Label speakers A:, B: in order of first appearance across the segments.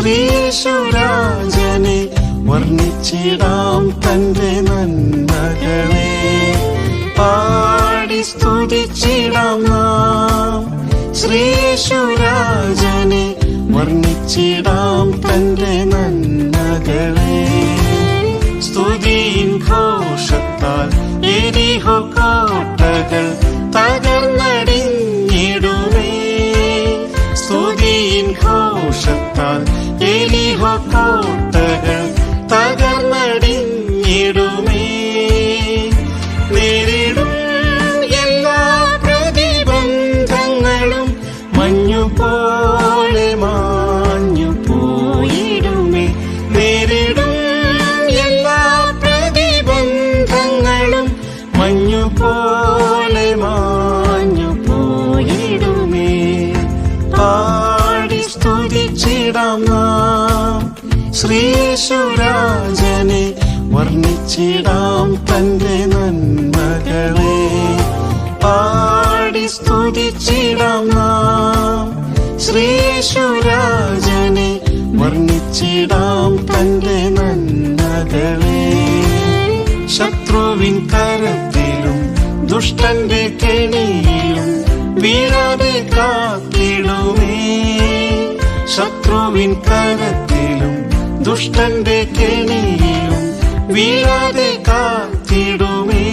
A: ശ്രീയേശുരാജനെ വർണ്ണിച്ചിടാം തന്റെ നന്മകളെ. പാടി സ്തുതിച്ചിടാം നാം ശ്രീയേശുരാജനെ വർണ്ണിച്ചിടാം തന്റെ നന്മകളെ. സ്തുതിയിൻ ഘോഷത്താൽ യെരിഹോ കോട്ടകൾ തകർന്നടിഞ്ഞിടുമേ. സ്തുതിയിൻ ഘോഷത്താൽ യെരിഹോ കോട്ടകൾ തകർന്നടിഞ്ഞിടുമേ. നേരിടും എല്ലാ പ്രതിബന്ധങ്ങളും മഞ്ഞുപോലെ മാഞ്ഞു പോയിടുമേ. നേരിടും എല്ലാ പ്രതിബന്ധങ്ങളും മഞ്ഞുപോലെ മാഞ്ഞു പോയിടുമേ. പാടി സ്തുതിച്ചിടാം നാം ശ്രീയേശുരാജനെ വർണ്ണിച്ചിടാം തന്റെ നന്മകളെ. പാടി സ്തുതിച്ചിടാം നാം ശ്രീയേശുരാജനെ വർണ്ണിച്ചിടാം തന്റെ നന്മകളെ. ശത്രുവിൻ കരത്തിലും ദുഷ്ടന്റെ കെണിയിലും വീഴാതെ കാത്തിടുമേ. ശത്രുവിൻ കരത്തിലും ദുഷ്ടന്റെ കെണിയിലും വീഴാതെ കാത്തിടുമേ.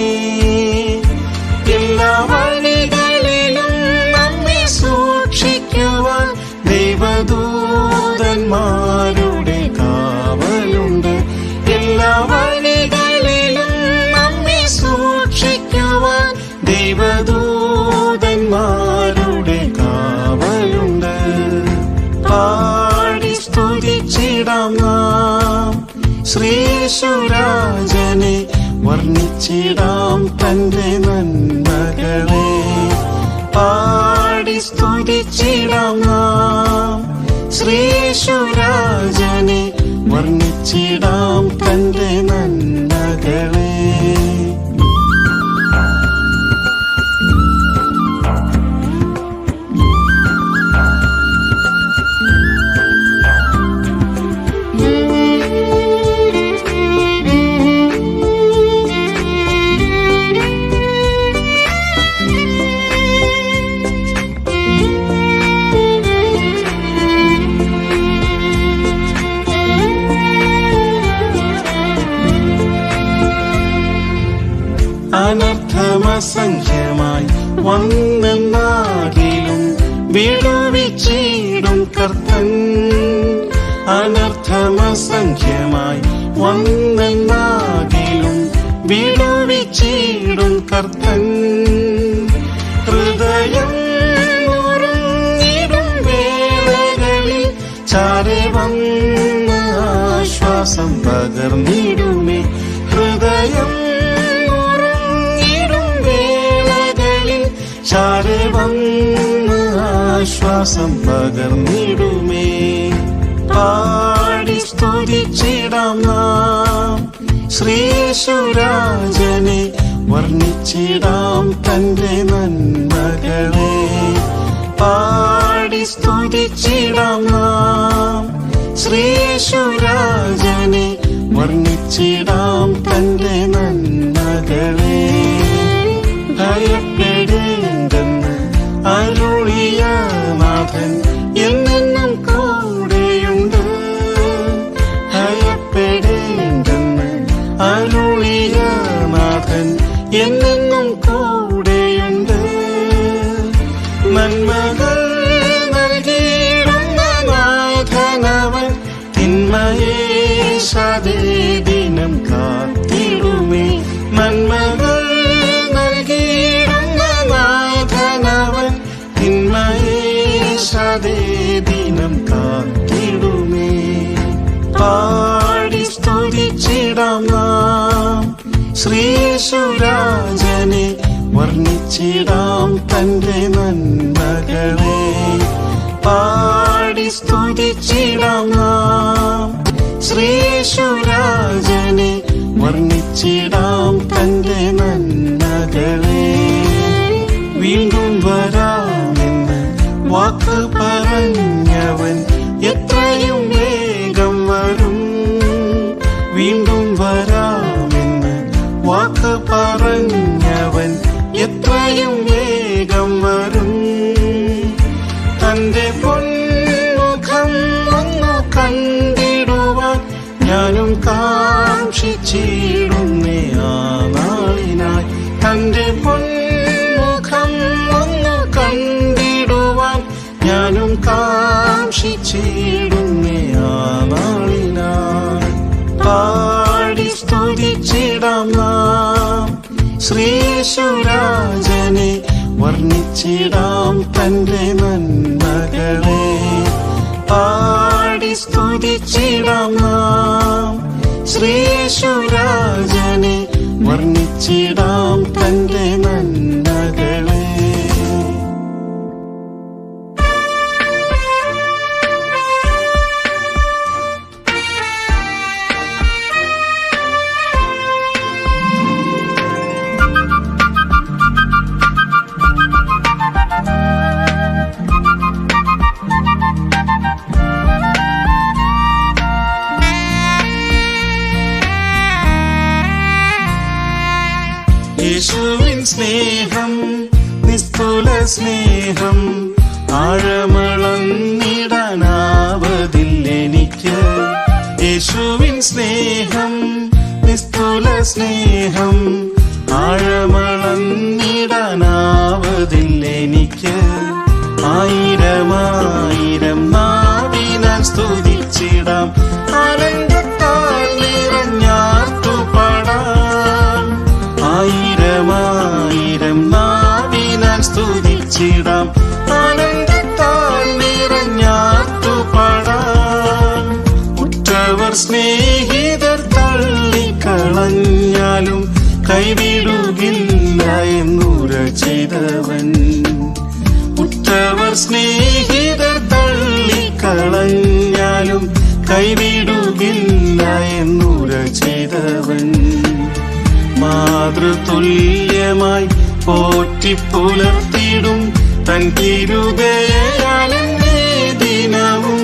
A: എല്ലാ വഴികളിലും നമ്മെ സൂക്ഷിക്കുവാൻ ദൈവദൂതന്മാരുടെ കാവലുണ്ട്. എല്ലാ വഴികളിലും നമ്മെ സൂക്ഷിക്കുവാൻ ദൈവദൂതന്മാരുടെ കാവലുണ്ട്. പാടി സ്തുതിച്ചിടാം നാം ശ്രീയേശുരാജനെ വർണ്ണിച്ചിടാം തന്റെ നന്മകളെ. പാടി സ്തുതിച്ചിടാം നാം ശ്രീയേശുരാജനെ വർണ്ണിച്ചിടാം തന്റെ നന്മകളെ. അനർത്ഥമസംഖ്യമായി വന്നെന്നാകിലും വിടുവിച്ചിടും കർത്തൻ. അനർത്ഥമസംഖ്യമായി വന്നെന്നാകിലും വിടുവിച്ചിടും കർത്തൻ. ഹൃദയം നുറുങ്ങിടും വേളകളിൽ ചാരെ വന്ന് ആശ്വാസം പകർന്നിടുമേ. ഹൃദയം ചാരെ വന്ന് ആശ്വാസം പകർന്നിടുമേ. പാടി സ്തുതിച്ചിടാം നാം ശ്രീയേശുരാജനെ വർണ്ണിച്ചിടാം തന്റെ നന്മകളെ. പാടി സ്തുതിച്ചിടാം നാം ശ്രീയേശുരാജനെ വർണ്ണിച്ചിടാം തന്റെ നന്മകളെ. ഭയപ്പെടേണ്ടെന്ന് അരുളിയ നാഥൻ എന്നെന്നും കൂടെയുണ്ട്. ഭയപ്പെടേണ്ടെന്ന് അരുളിയ നാഥൻ എന്നെന്നും കൂടെയുണ്ട്. നന്മകൾ നൽകിയിടുന്ന നാഥനവൻ തിന്മയേശാതെ ദിനം കാത്തിടുമേ. നന്മകൾ തിന്മയേശാതെ ദിനം കാത്തിടുമേ. പാടി സ്തുതിച്ചിടാം നാം ശ്രീയേശുരാജനെ വർണ്ണിച്ചിടാം തന്റെ നന്മകളെ. പാടി സ്തുതിച്ചിടാം നാം ശ്രീയേശുരാജനെ വർണ്ണിച്ചിടാം തന്റെ നന്മകളെ. വീണ്ടും വരാമെന്ന് വാക്ക് പറഞ്ഞവൻ എത്രയും വീണ്ടും വരാമെന്ന് വാക്ക് പറഞ്ഞവൻ എത്രയും വേഗം വരും. തന്റെ പൊന്മുഖം ഒന്നു കണ്ടിടുവാൻ ഞാനും കാക്ഷിച്ചിടുന്നേ ആ നാളിനായി. തന്റെ പൊന്മുഖം ഒന്നു കണ്ടിടുവാൻ ഞാനും കാക്ഷിച്ചിടുന്നേ ആ നാളിനായി. പാടി സ്തുതിച്ചിടാം നാം ശ്രീയേശുരാജനെ, വർണ്ണിച്ചിടാം തന്റെ നന്മകളെ. പാടി സ്തുതിച്ചിടാം നാം ശ്രീയേശുരാജനെ, വർണ്ണിച്ചിടാം തന്റെ നന്മകളെ. യേശുവിൻ സ്നേഹം നിസ്തുല സ്നേഹം, ആഴമളന്നിടാനാവതില്ലെനിക്ക്. യേശുവിൻ സ്നേഹം നിസ്തുല സ്നേഹം, ആഴമളന്നിടാനാവതില്ലെനിക്ക്. ആയിരമായിരം നാവിനാൽ സ്തുതിച്ചിടാം, ആനന്ദത്താൽ നിറഞ്ഞാർത്തുപാടാം. ആയിരമായിരം നാവിനാൽ സ്തുതിച്ചിടാം, ആനന്ദത്താൽ നിറഞ്ഞാർത്തുപാടാം. ഉറ്റവർ സ്നേഹിതർ തള്ളിക്കളഞ്ഞാലും കൈവിടുകില്ല എന്നുര ചെയ്തവൻ. ഉറ്റവർ സ്നേഹിതർ തള്ളിക്കളഞ്ഞാലും കൈവിടുകില്ല എന്നുര ചെയ്തവൻ. മാതൃതുല്യമായി പോറ്റിപ്പുലർത്തിടും തൻ തിരുദയയാലെന്നെ ദിനവും.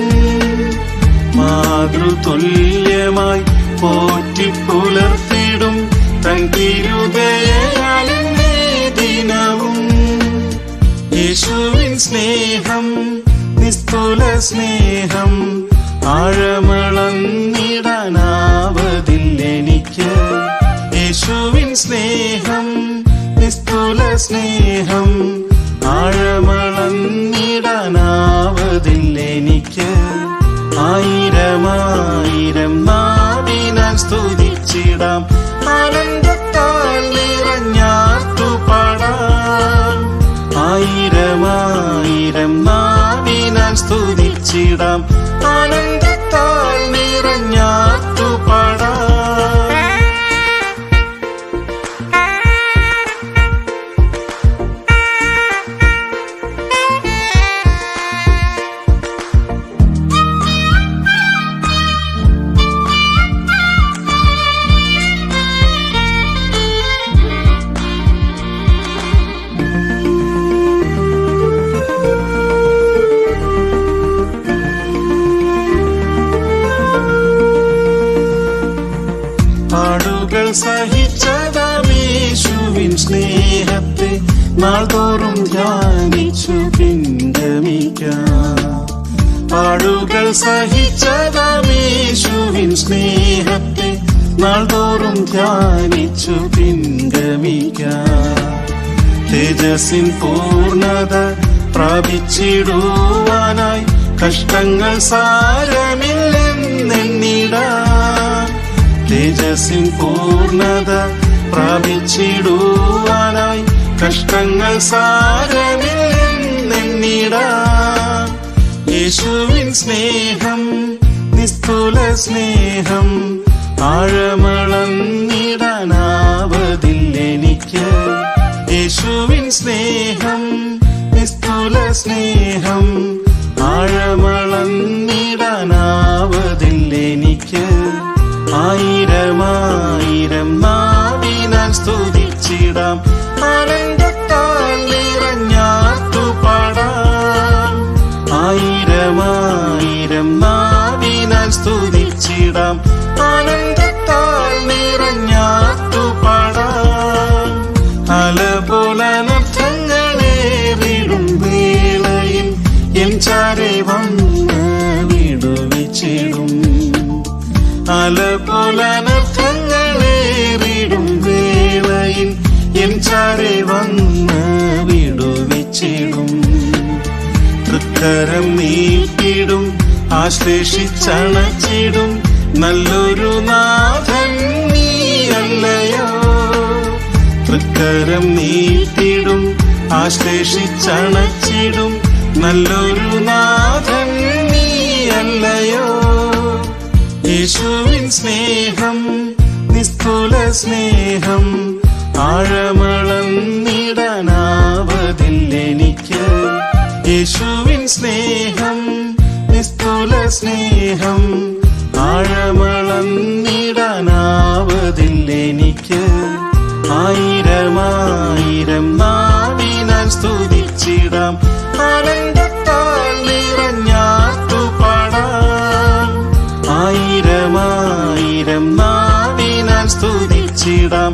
A: മാതൃതുല്യമായി പോറ്റിപ്പുലർത്തിടും തൻ തിരുദയയാലെന്നെ ദിനവും. യേശുവിൻ സ്നേഹം നിസ്തുല സ്നേഹം, ആഴമളന്നിടാനാവതില്ലെനിക്ക്. യേശുവിൻ സ്നേഹം നിസ്തുല സ്നേഹം, ആഴമളന്നിടാനാവതില്ലെനിക്ക്. ആയിരമായിരം നാവിനാൽ സ്തുതിച്ചിടാം, ആനന്ദത്താൽ നിറഞ്ഞാർത്തുപാടാം. ആയിരമായിരം നാവിനാൽ സ്തുതിച്ചിടാം, ആനന്ദത്താൽ നിറഞ്ഞാർത്തുപാടാം. സഹിച്ചതാമേശുവിൻ സ്നേഹത്തെ നാൾതോറും ധ്യാനിച്ചു പിൻഗമിക്കാം. പാടുകൾ സഹിച്ചതാമേശുവിൻ സ്നേഹത്തെ നാൾതോറും ധ്യാനിച്ചു പിൻഗമിക്കാം. തേജസ്സിൻ പൂർണ്ണത പ്രാപിച്ചിടുവാനായി കഷ്ടങ്ങൾ സാരമില്ലെന്നെണ്ണിടാം. തേജസ്സിൻ പൂർണ്ണത പ്രാപിച്ചിടുവാനായി കഷ്ടങ്ങൾ സാരമില്ലെന്നെണ്ണിടാം. യേശുവിൻ സ്നേഹം നിസ്തുല സ്നേഹം, ആഴമളന്നിടാനാവതില്ലെനിക്ക്. യേശുവിൻ സ്നേഹം നിസ്തുല സ്നേഹം, ആഴമളന്നിടാനാവതില്ലെനിക്ക്. ആയിരമായിരം നാവിനാൽ സ്തുതിച്ചിടാം, ആനന്ദത്താൽ നിറഞ്ഞാർത്തുപാടാം. ആയിരമായിരം നാവിനാൽ സ്തുതിച്ചിടാം, ആനന്ദത്താൽ ആശ്ലേഷിച്ചണച്ചിടും നല്ലൊരു നാഥൻ നീയല്ലയോ. തൃക്കരം നീട്ടിടും ആശ്ലേഷിച്ചണച്ചിടും നല്ലൊരു നാഥൻ നീയല്ലയോ. യേശുവിൻ സ്നേഹം നിസ്തുല സ്നേഹം ആഴമളന്നിടാനാവതില്ലെനിക്ക്. യേശുവിൻ സ്നേഹം നിസ്തുല സ്നേഹം ആഴമളന്നിടാനാവതില്ലെനിക്ക്. ആയിരമായിരം നാവിനാൽ സ്തുതിച്ചിടാം, ആനന്ദത്താൽ നിറഞ്ഞാർത്തു പാടാം. ആയിരമായിരം നാവിനാൽ സ്തുതിച്ചിടാം,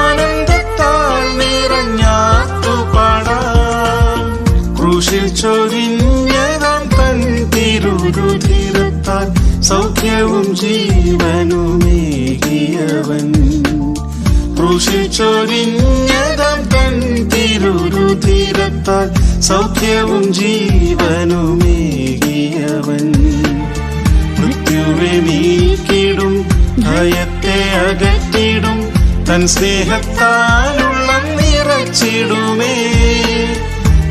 A: ആനന്ദത്താൽ നിറഞ്ഞാർത്തു പാടാം. ക്രൂശിൽ ചൊരിഞ്ഞതാം തൻ തിരുരുധിരത്താൽ സൗഖ്യവും ജീവനുമേകിയവൻ. ക്രൂശിൽ ചൊരിഞ്ഞതാം തൻ തിരുരുധിരത്താൽ സൗഖ്യവും ജീവനുമേകിയവൻ. മൃത്യുവെ നീക്കിടും ഭയത്തെ അകറ്റിടും തൻ സ്നേഹത്താലുള്ള നിറച്ചിടുമേ.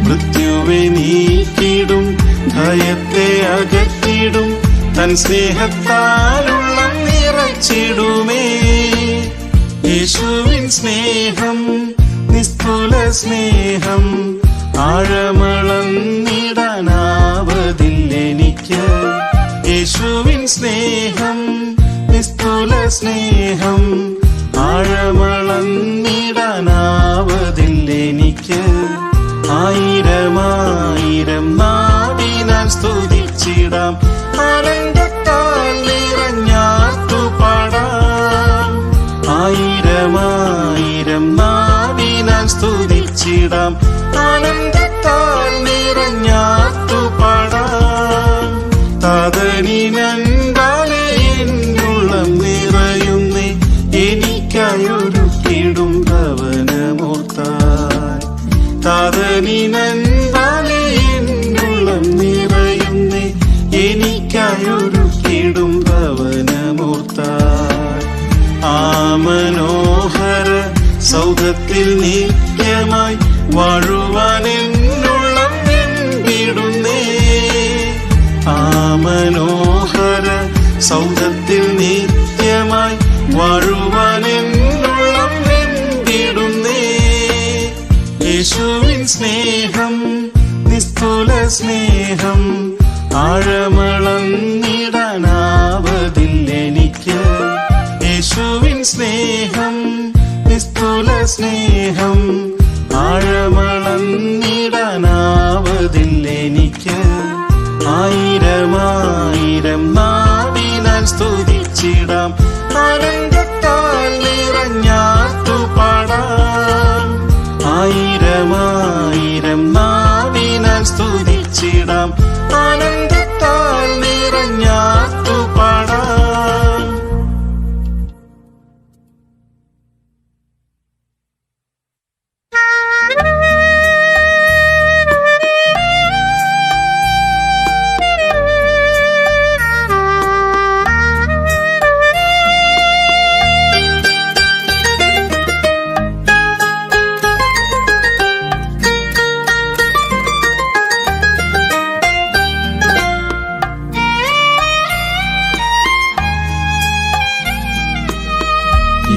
A: മൃത്യുവെ നീക്കിടും ഭയത്തെ അകറ്റിടും തൻ സ്നേഹത്താലുള്ള നിറച്ചിടുമേ. യേശുവിൻ സ്നേഹം നിസ്തുല സ്നേഹം ആഴമളന്നിടാനാവതില്ലെനിക്ക്. യേശുവിൻ സ്നേഹം നിസ്തുല സ്നേഹം ആഴമളന്നിടാനാവതില്ലെനിക്ക്. ആയിരമായിരം നാവിനാൽ സ്തുതിച്ചിടാം, ആനന്ദത്താൽ നിറഞ്ഞാർത്തു പാടാം. ആയിരമായിരം നാവിനാൽ സ്തുതിച്ചിടാം, ആനന്ദത്താൽ നിറഞ്ഞാർത്തു പാടാം. താതനിനൻപാലെ എന്നുള്ളം നിറയുന്നേ, എനിക്കായൊരുക്കിടും ഭവനമോർത്താൽ. താതനിനൻപാലെ എന്നുള്ളം നിറയുന്നേ, എനിക്കായൊരുക്കിടും ഭവനമോർത്താൽ. ആ മനോഹര സൗധത്തിൽ നിത്യമായി വാഴുവാൻ എന്നുള്ളം വെമ്പിടുന്നേ. ആ മനോഹര സൗധത്തിൽ നിത്യമായി വാഴുവാൻ എന്നുള്ളം വെമ്പിടുന്നേ. യേശുവിൻ സ്നേഹം നിസ്തുല സ്നേഹം ആഴമളന്നിടാനാവതില്ലെനിക്ക്. യേശുവിൻ സ്നേഹം നിസ്തുല സ്നേഹം ആഴമളന്നിടാനാവതില്ലെനിക്ക്. ആയിരമായിരം നാവിനാൽ സ്തുതിച്ചിടാം, ആനന്ദത്താൽ നിറഞ്ഞാർത്തു പാടാം. ആയിരമായിരം നാവിനാൽ സ്തുതിച്ചിടാം, ആനന്ദത്താൽ നിറഞ്ഞാർത്തു പാടാം.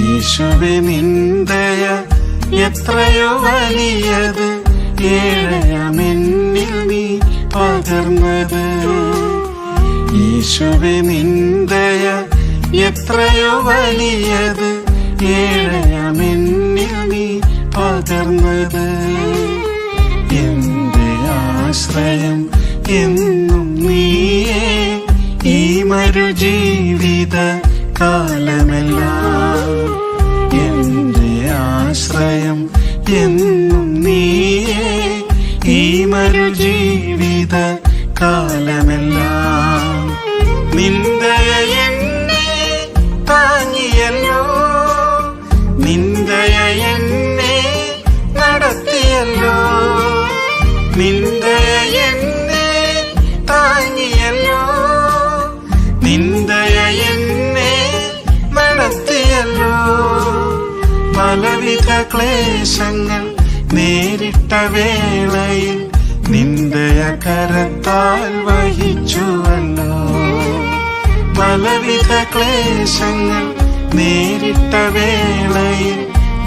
A: യേശുവേ നിന്ദയ എത്രയോ വലിയത്, ഏഴയമെന്നിൽ നീ പകർന്നത്. യേശുവേ നിന്ദയ എത്രയോ വലിയത്, ഏഴയമെന്നിൽ നീ പകർന്നത്. എന്റെ ആശ്രയം എന്നും നീയേ, ഈ മരുജീവിത കാലമെല്ലാം. എന്റെ ആശ്രയം എന്നും നീയേ, ഈ മരുജീവിത കാലമെല്ലാം. നിന്ദയ എന്നെ താങ്ങിയല്ലോ, നിന്ദയ എന്നെ നടത്തിയല്ലോ. നിന്ദയ എന്നെ താങ്ങിയല്ലോ, ക്ലേശങ്ങൾ നേരിട്ട വേളയിൽ നിന്ദയ കരത്താൽ വഹിച്ചുവല്ലോ. പലവിധ ക്ലേശങ്ങൾ നേരിട്ട വേളയിൽ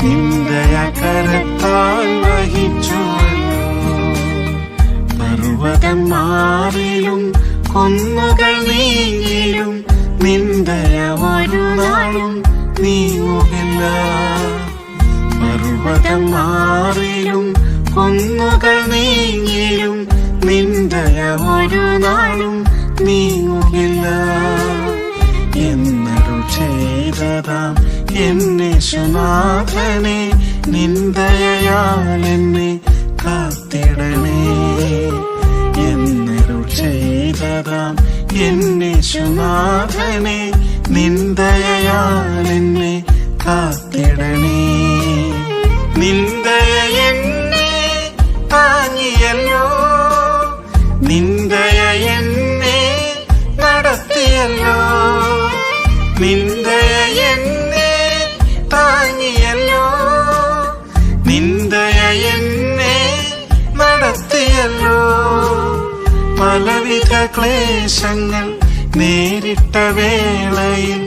A: നിന്ദയ കരത്താൽ വഹിച്ചുവല്ലോ. പർവ്വതം മാറിലും കുന്നുകൾ നീങ്ങിലും നിന്ദയ ഒരു നാളും നീങ്ങുകില്ല. പർവ്വതം മാറിലും കുന്നുകൾ നീങ്ങിലും നിന്ദയ ഒരു നാളും നീങ്ങുകില്ല. എന്നരുൾ ചെയ്തതാം എന്നേശുനാഥനെ നിന്ദയയാൽ എന്നെ കാത്തിടണേ. എന്നരുൾ ചെയ്തതാം എന്നേശുനാഥനെ നിന്ദയയാൽ എന്നെ കാത്തിടണേ. നിന്ദയ എന്നെ താങ്ങിയല്ലോ, നിന്ദയ എന്നെ നടത്തിയല്ലോ. നിന്ദയ എന്നെ താങ്ങിയല്ലോ, നിന്ദയ എന്നെ നടത്തിയല്ലോ. പലവിധ ക്ലേശങ്ങൾ നേരിട്ട വേളയിൽ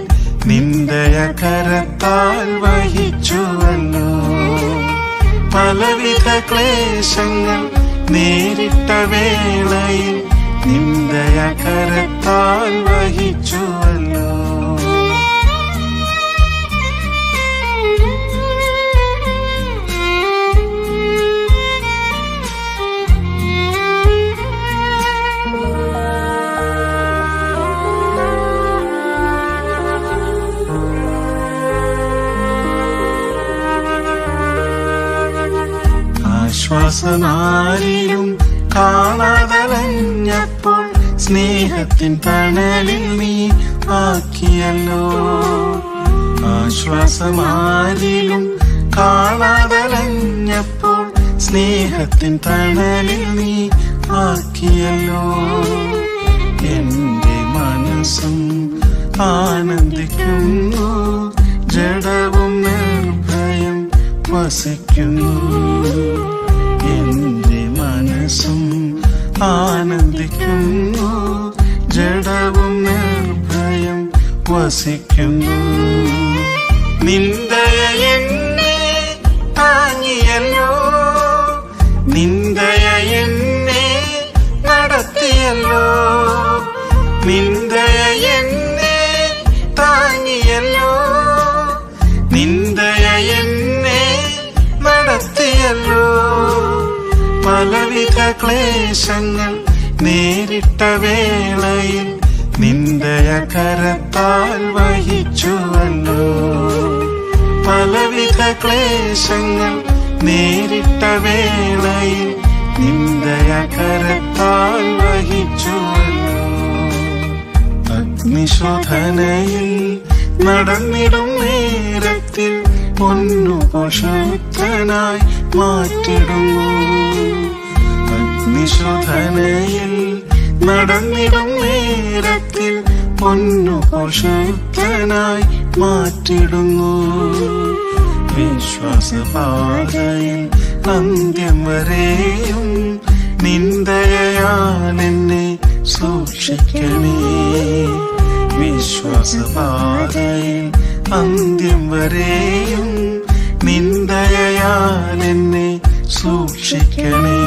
A: നിന്ദയ കരത്താൽ വഹിച്ചുവല്ലോ. പലവിധ ക്ലേശങ്ങൾ നേരിട്ട വേളയിൽ നിന്ദയ കരത്താൽ വഹിച്ചുവല്ലോ. ആശ്വാസമാരിലും കാണാതലഞ്ഞപ്പോൾ സ്നേഹത്തിൻ തണലിൽ നീ ആക്കിയല്ലോ. ആശ്വാസമാരിലും കാണാതലഞ്ഞപ്പോൾ സ്നേഹത്തിൻ തണലിൽ നീ ആക്കിയല്ലോ. എന്റെ മനസ്സും ആനന്ദിക്കുന്നു, ജഡവും നിർഭയം വസിക്കുന്നു. എന്റെ മനസ്സും ആനന്ദിക്കുന്നു, ജഡവും നിർഭയം വസിക്കുന്നു. നിന്ദയ എന്നെ താങ്ങിയല്ലോ, നിന്ദയ എന്നെ നടത്തിയല്ലോ. നിന്ദയ എന്നെ താങ്ങിയല്ലോ, നിന്ദയ എന്നെ നടത്തിയല്ലോ. പലവിധ ക്ലേശങ്ങൾ നേരിട്ട വേളയിൽ നിന്ദയ കരത്താൽ വഹിച്ചുവല്ലോ. പലവിധ ക്ലേശങ്ങൾ നേരിട്ട വേളയിൽ നിന്ദയ കരത്താൽ വഹിച്ചുവല്ലോ. അഗ്നിശോധനയിൽ നടന്നിടും നേരത്തിൽ പൊന്നുപുഷുത്തനായി മാറ്റിടുന്നു. അഗ്നിശോധനയിൽ നടന്നിടും നേരത്തിൽ പൊന്നുപുഷുത്തനായി മാറ്റിടുന്നു. വിശ്വാസപാതയിൽ അന്ത്യം വരെയും നിന്ദയയാൽ എന്നെ സൂക്ഷിക്കണേ. വിശ്വാസപാതയിൽ അന്ത്യം വരെയും നിന്ദയയാൽ എന്നെ സൂക്ഷിക്കണേ.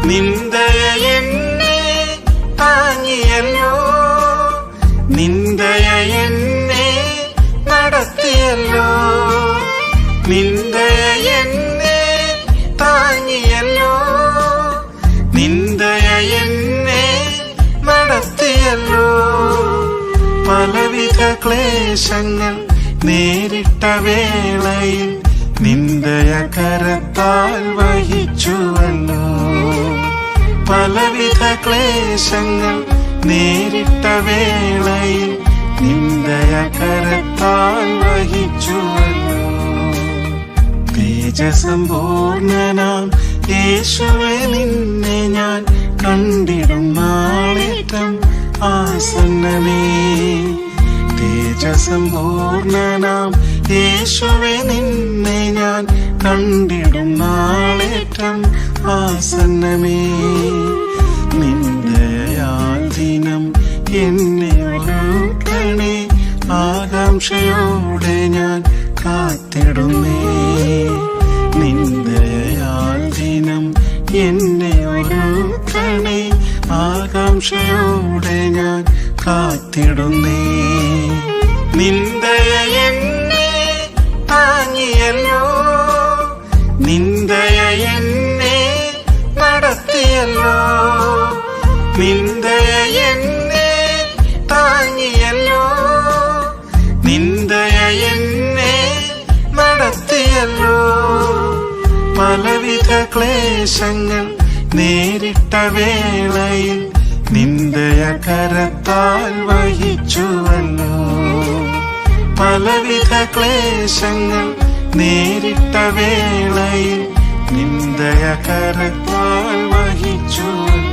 A: നിന്ദയ എന്നെ താങ്ങിയല്ലോ, നിന്ദയ എന്നെ നടത്തിയല്ലോ. നിന്ദയ എന്നെ താങ്ങിയല്ലോ, നിന്ദയ എന്നെ നടത്തിയല്ലോ. പലവിധ ക്ലേശങ്ങൾ നേരിട്ട വേളയിൽ നിന്ദയ കരത്താൽ വഹിച്ചുവല്ലോ. പലവിധ ക്ലേശങ്ങൾ നേരിട്ട വേളയിൽ നിന്ദയ കരത്താൽ വഹിച്ചുവല്ലോ. തേജസമ്പൂർണനാം യേശുവേ നിന്നെ ഞാൻ കണ്ടിടും നാളേറ്റം ആസന്നമേ. തേജസമ്പൂർണനാം യേശുവേ നിന്നെ ഞാൻ കണ്ടിടും നാളേറ്റം ആസന്നമേ. നിന്ദയാൽ ദിനം എന്നെ ഒരുക്കണേ, ആകാംക്ഷയോടെ ഞാൻ കാത്തിടുന്നേ. നിന്ദയാൽ ദിനം എന്നെ ഒരുക്കണേ, ആകാംക്ഷയോടെ ഞാൻ കാത്തിടുന്നേ. നിന്ദയ എന്നെ താങ്ങിയല്ലോ, നിന്ദയ എന്നെ നടത്തിയല്ലോ. നിന്ദയ എന്നെ താങ്ങിയല്ലോ, നിന്ദയ എന്നെ നടത്തിയല്ലോ. പലവിധ ക്ലേശങ്ങൾ നേരിട്ട വേളയിൽ നിന്ദയ കരത്താൽ വഹിച്ചുവല്ലോ. പലവിധ ക്ലേശങ്ങൾ നേരിട്ട വേളയിൽ നിന്ദയ കരത്താൽ വഹിച്ചുവല്ലോ.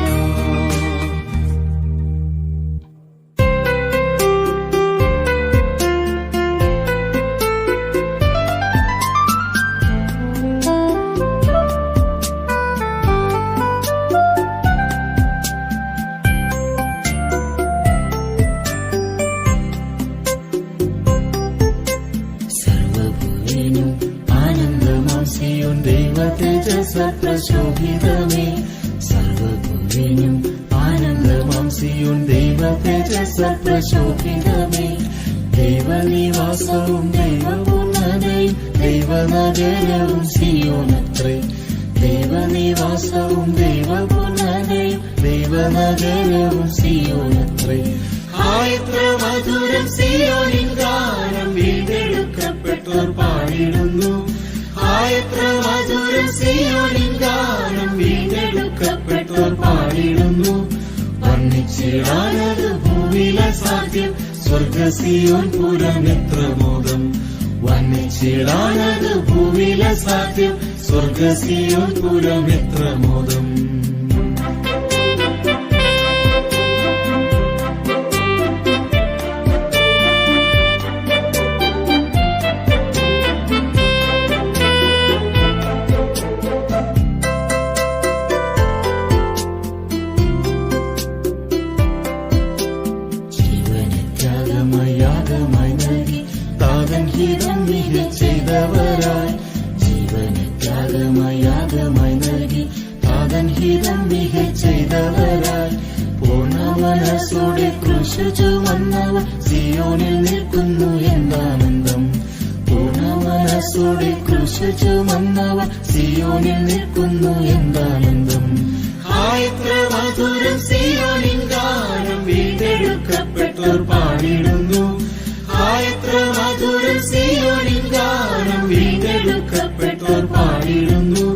B: പ്രശോഭിതമേ സർവഭൂവിനും ആനന്ദമാം സിയോൻ ദൈവ തേജസ്സ പ്രശോഭിതമേ. ദൈവനിവാസവും ദൈവപൂർണ്ണതയും ദൈവനഗരവും സിയോനത്രേ. ദൈവനിവാസവും ദൈവപൂർണ്ണതയും ദൈവനഗരവും സിയോനത്രേ. എത്ര മധുരം സിയോനിൻ ഗാനം, വീണ്ടെടുക്കപ്പെട്ടോർ പാടിടുന്നു. എത്ര മധുരം സിയോനിൻ ഗാനം, വീണ്ടെടുക്കപ്പെട്ടോർ പാടിടുന്നു. വർണ്ണിച്ചിടാനത് ഭൂമിയിലെ സാധ്യം, സ്വർഗ സിയോൻ പുരം എത്ര മോദം. വർണ്ണിച്ചിടാനത് ഭൂമിയിലെ സാധ്യം, സ്വർഗ സിയോൻ പുരം എത്ര മോദം. യാഗമായി നൽകി താതൻ ഹിതം മിക ചെയ്തവരായി. ജീവനത്യാഗമായി യാഗമായി നൽകി താതൻ ഹിതം മിക ചെയ്തവരായി. പൂർണ്ണ മനസ്സോടെ ക്രൂശ് ചുമന്നവർ സിയോനിൽ നിൽക്കുന്നു എന്താനന്ദം. പൂർണ്ണ മനസ്സോടെ ക്രൂശ് ചുമന്നവർ സിയോനിൽ നിൽക്കുന്നു എന്താനന്ദം. എത്ര മധുരം സിയോനിൻ ഗാനം, വീണ്ടെടുക്കപ്പെട്ടോർ പാടിടുന്നു. എത്ര മധുരം സിയോനിൻ ഗാനം, വീണ്ടെടുക്കപ്പെട്ടോർ പാടിടുന്നു.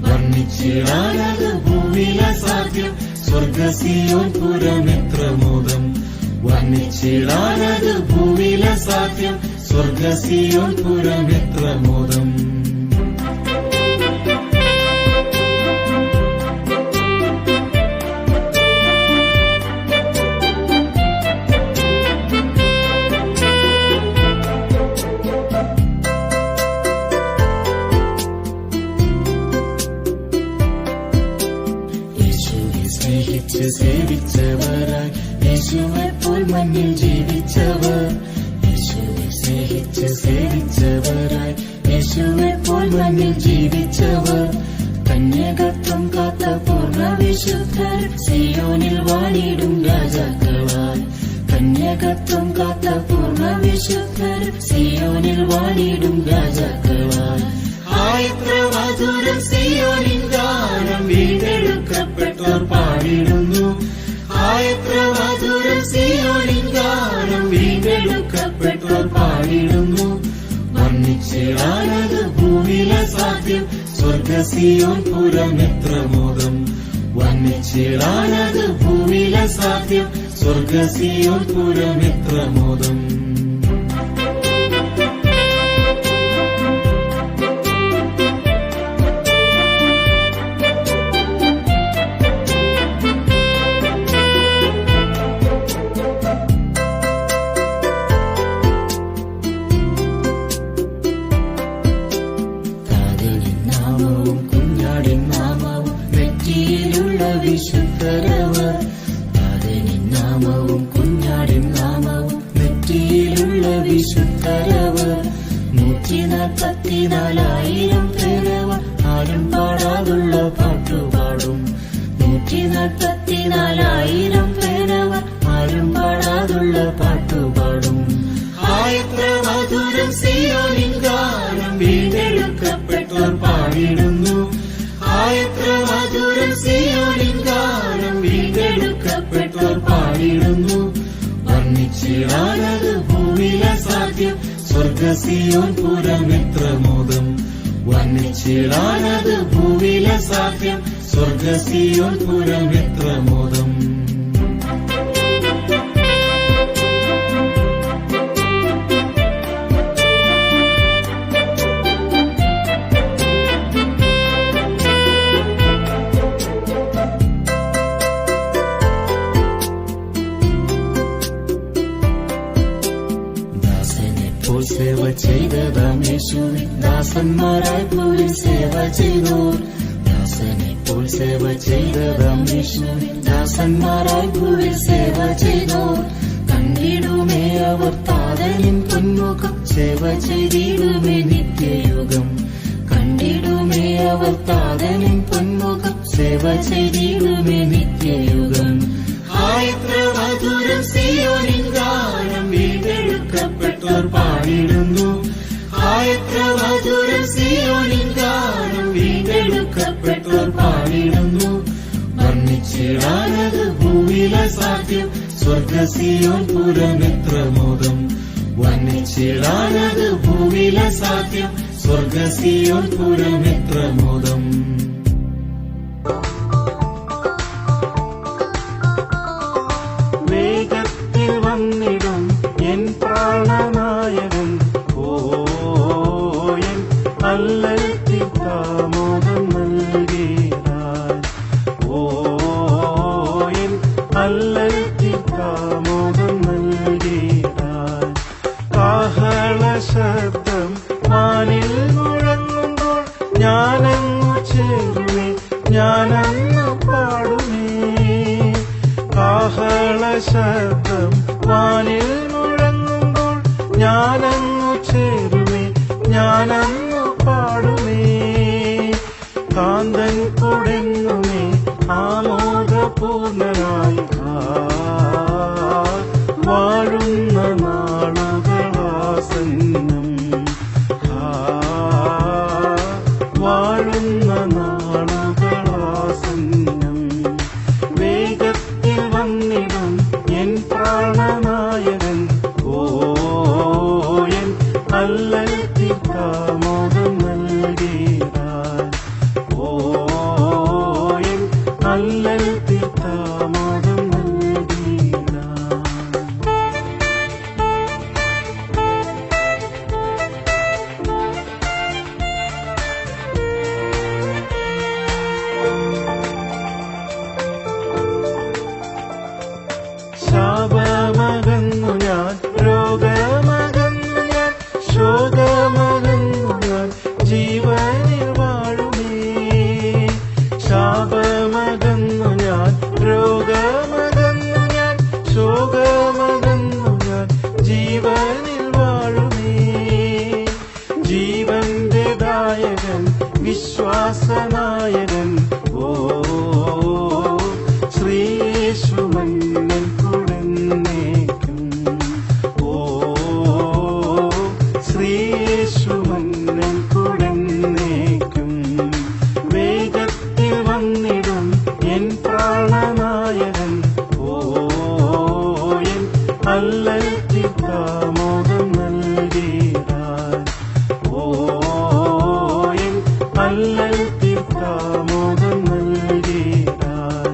B: വർണ്ണിച്ചിടാനത് ഭൂമിയിലെ സാധ്യം, സ്വർഗ സിയോൻ പുരം എത്ര മോദം. വർണ്ണിച്ചിടാനത് ഭൂമിയിലെ സാധ്യം, സ്വർഗ സിയോൻ പുരം എത്ര മോദം. സ്നേഹിച്ച് സേവിച്ചവരായി യേശുവെപ്പോൾ മണ്ണിൽ ജീവിച്ചവർ. യേശുവെ സ്നേഹിച്ച് സേവിച്ചവരായി യേശുവെപ്പോൾ മണ്ണിൽ ജീവിച്ചവർ. കന്യകത്വം കാത്ത പൂർണ്ണ വിശുദ്ധർ സിയോനിൽ വാണിടും രാജാക്കളായി. കന്യകത്വം കാത്ത പൂർണ്ണ വിശുദ്ധർ സിയോനിൽ വാണിടും രാജാക്കളായി. എത്ര മധുരം സിയോനിൻ ഗാനം, വീണ്ടെടുക്കപ്പെട്ടോർ പാടിടുന്നു. എത്ര മധുരം സിയോനിൻ ഗാനം, വീണ്ടെടുക്കപ്പെട്ടോർ പാടിടുന്നു. വർണ്ണിച്ചിടാനത് ഭൂമിയിലെ സാധ്യം, സ്വർഗ സിയോൻ പുരം എത്ര മോദം. വർണ്ണിച്ചിടാനത് ഭൂമിയിലെ സാധ്യം, സ്വർഗ സിയോൻ പുരം എത്ര മോദം. വിശുദ്ധരവർ. താതനിൻ നാമവും കുഞ്ഞാടിൻ നാമവും നെറ്റിയിലുള്ള വിശുദ്ധരവർ. 144,000 പേരവർ ആരും പാടാതുള്ള പാട്ടുപാടും. 144,000 പേരവർ ആരും പാടാതുള്ള പാട്ടുപാടും. എത്ര മധുരം സിയോനിൻ ഗാനം വീണ്ടെടുക്കപ്പെട്ടോർ പാടിടുന്നു. എത്ര മധുരം സിയോനിൻ ഗാനം വീണ്ടെടുക്കപ്പെട്ടോർ പാടിടുന്നു. വർണ്ണിച്ചിടാനത് ഭൂമിയില സാധ്യം സ്വർഗ സിയോൻ പുരം എത്ര മോദം. വർണ്ണിച്ചിടാനത് ഭൂമിയില സാധ്യം സ്വർഗ സിയോൻ പുരം എത്ര മോദം. സേവ ചെയ്തതാം യേശുവിൻ ദാസന്മാരായി ഭൂവിൽ സേവ ചെയ്തോർ. ദാസനെ പോൽ സേവ ചെയ്തതാം യേശുവിൻ ദാസന്മാരായി ഭൂവിൽ സേവ ചെയ്തോർ. കണ്ടിടുമേ അവർ താതനിൻ പൊന്മുഖം സേവ ചെയ്തിടുമേ നിത്യയുഗം. കണ്ടിടുമേ അവർ താതനിൻ പൊന്മുഖം സേവ ചെയ്തിടുമേ നിത്യയുഗം. എത്ര മധുരം സിയോനിൻ ഗാനം വീണ്ടെടുക്കപ്പെട്ടോർ പാടിടുന്നു. എത്ര മധുരം സിയോനിൻ ഗാനം വീണ്ടെടുക്കപ്പെട്ടോർ പാടിടുന്നു. വർണ്ണിച്ചിടാനത് ഭൂമിയില സാധ്യം സ്വർഗ സിയോൻ പുരം എത്ര മോദം. വർണ്ണിച്ചിടാനത് ഭൂമിയില സാധ്യം സ്വർഗ സിയോൻ പുരം എത്ര മോദം.
A: വേഗത്തിൽ വന്നിടും എൻ പ്രാണനായകൻ. എൻ അല്ലൽത്തിത്താമോദം നൽകിയാൽ. എൻ അല്ലൽത്തിത്താമോദം നൽകിയാൽ. കാഹള ശബ്ദം വാനിൽ മുഴങ്ങുമ്പോൾ ഞാനങ്ങു ചേരുമേ, ഞാനങ്ങു പാടുമേ. കാഹള ശബ്ദം വാനിൽ മുഴങ്ങുമ്പോൾ ഞാനങ്ങു ചേരുമേ, ഞാനങ്ങു പാടുമേ. കാന്തൻ കൊടുങ്ങുമേ ആമോദപൂർണനായി വാഴുന്ന നാളുകളാസന്നം. വാഴുന്ന നാളുകളാസന്നം. വേഗത്തിൽ വന്നിടും എൻ പ്രാണനായകൻ. എൻ അല്ലൽത്തിത്താമോദം നൽകിയാൽ. എൻ അല്ലൽത്തിത്താമോദം നൽകിയാൽ. ശാപമകന്നു ഞാൻ, രോഗമകന്നു ഞാൻ, ശോകമകന്നു ഞാൻ, ജീവനിൽ വാഴുമേ. ശാപമകന്നു ഞാൻ, രോഗമകന്നു ഞാൻ, ശോകമകന്നു ഞാൻ, ജീവനിൽ വാഴുമേ. ജീവന്റെ ദായകൻ വിശ്വാസനായകൻ ശ്രീയേശു മന്നൻ കുടന്നേക്കും. ശ്രീയേശു മന്നൻ കുടന്നേക്കും. വേഗത്തിൽ വന്നിടും എൻ പ്രാണനായകൻ. എൻ അല്ലൽത്തിത്താമോദം നൽകിയാൽ. എൻ അല്ലൽത്തിത്താമോദം നൽകിയാൽ.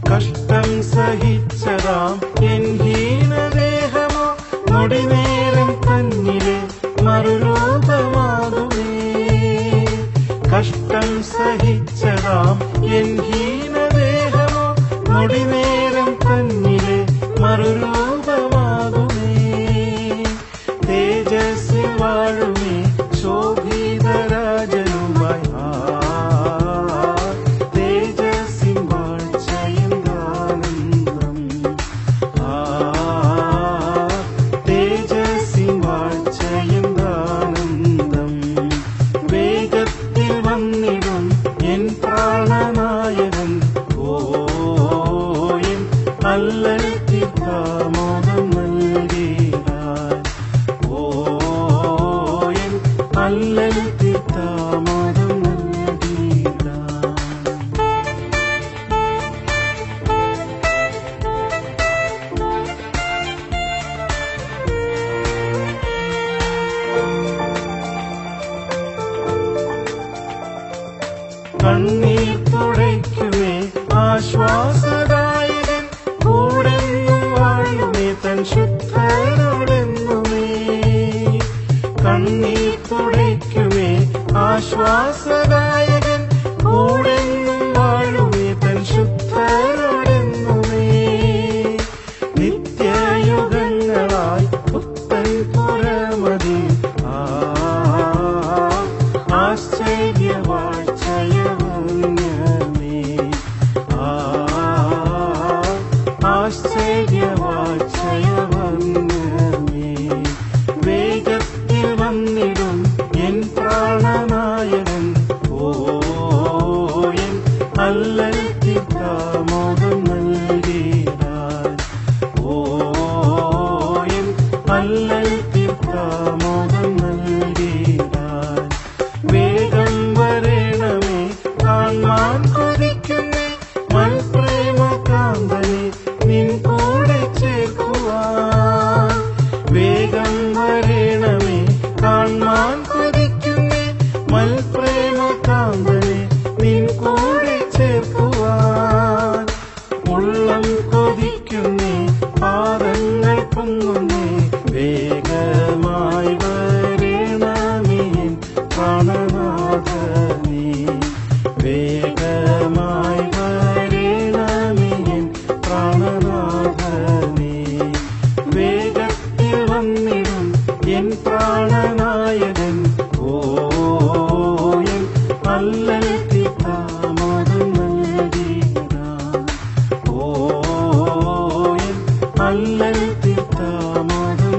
A: കഷ്ടം സഹിച്ചതാം എൻ ഹീനദേഹമോ നൊടിനേരം തന്നിലെ മറുരൂപമാകുമേ. കഷ്ടം സഹിച്ചതാം എൻ ഹീനദേഹമോ നൊടിനേരം തന്നിലെ മറുരൂപമാകുമേ. തേജസ്സിൽ വാഴുമേ ശോഭിതരാജനുമായി. തേജസ്സിൻ വാഴ്ച വേഗത്തിൽ വന്നിടും എൻ പ്രാണനായകൻ. ഓ എൻ അല്ലൽ തീർത്താമോദം നൽകിടാൻ. ഓ എൻ അല്ലൽ തീർത്താമോദം നൽകിടാൻ. കണ്ണീർ തുടയ്ക്കുമേ ആശ്വാസദായകൻ. കൂടെന്നും വാഴുമേ തൻ ശുദ്ധരോടെന്നുമേ. കണ്ണീർ തുടയ്ക്കുമേ ആശ്വാസദായകൻ. കൂടെന്നും വാഴുമേ തൻ ശുദ്ധരോടെന്നുമേ. നിത്യയുഗങ്ങളായി പുത്തൻ പുരമതി ആശ്ചര്യവാഴ്ചയവന്യമേ. ആശ്ചര്യവാഴ്ചയവന്യമേ. വേഗത്തിൽ വന്നിടും എൻ പ്രാണനായകൻ. ഓ എൻ അല്ലൽ തീർത്താമോദം നൽകിടാൻ. ഓ എൻ അല്ലൽ തീർത്താമോദം നൽകിടാൻ. വേഗം വരേണമേ കാണാൻ കൊതിക്കുന്നേ മൽപ്രേമ കാന്തനെ നിൻ കൂടെ ചേർക്കുവാൻ. വേഗം വരേണമേ കാണാൻ കൊതിക്കുന്നേ മൽപ്രേമ കാന്തനെ നിൻ കൂടെ ചേർക്കുവാൻ. ഉള്ളം കൊതിക്കുന്നേ പാദങ്ങൾ പൊങ്ങുന്നേ വേഗമായി വരേണമേ പ്രാണനാഥനേ. വേഗമായി വരേണമേ പ്രാണനാഥനേ. വേഗത്തിൽ വന്നിടും എൻ പ്രാണനായകൻ. ഓ എൻ അല്ലൽ തീർത്താമോദം നൽകിടാൻ. ഓ എൻ അല്ലൽ തീർത്താമോദം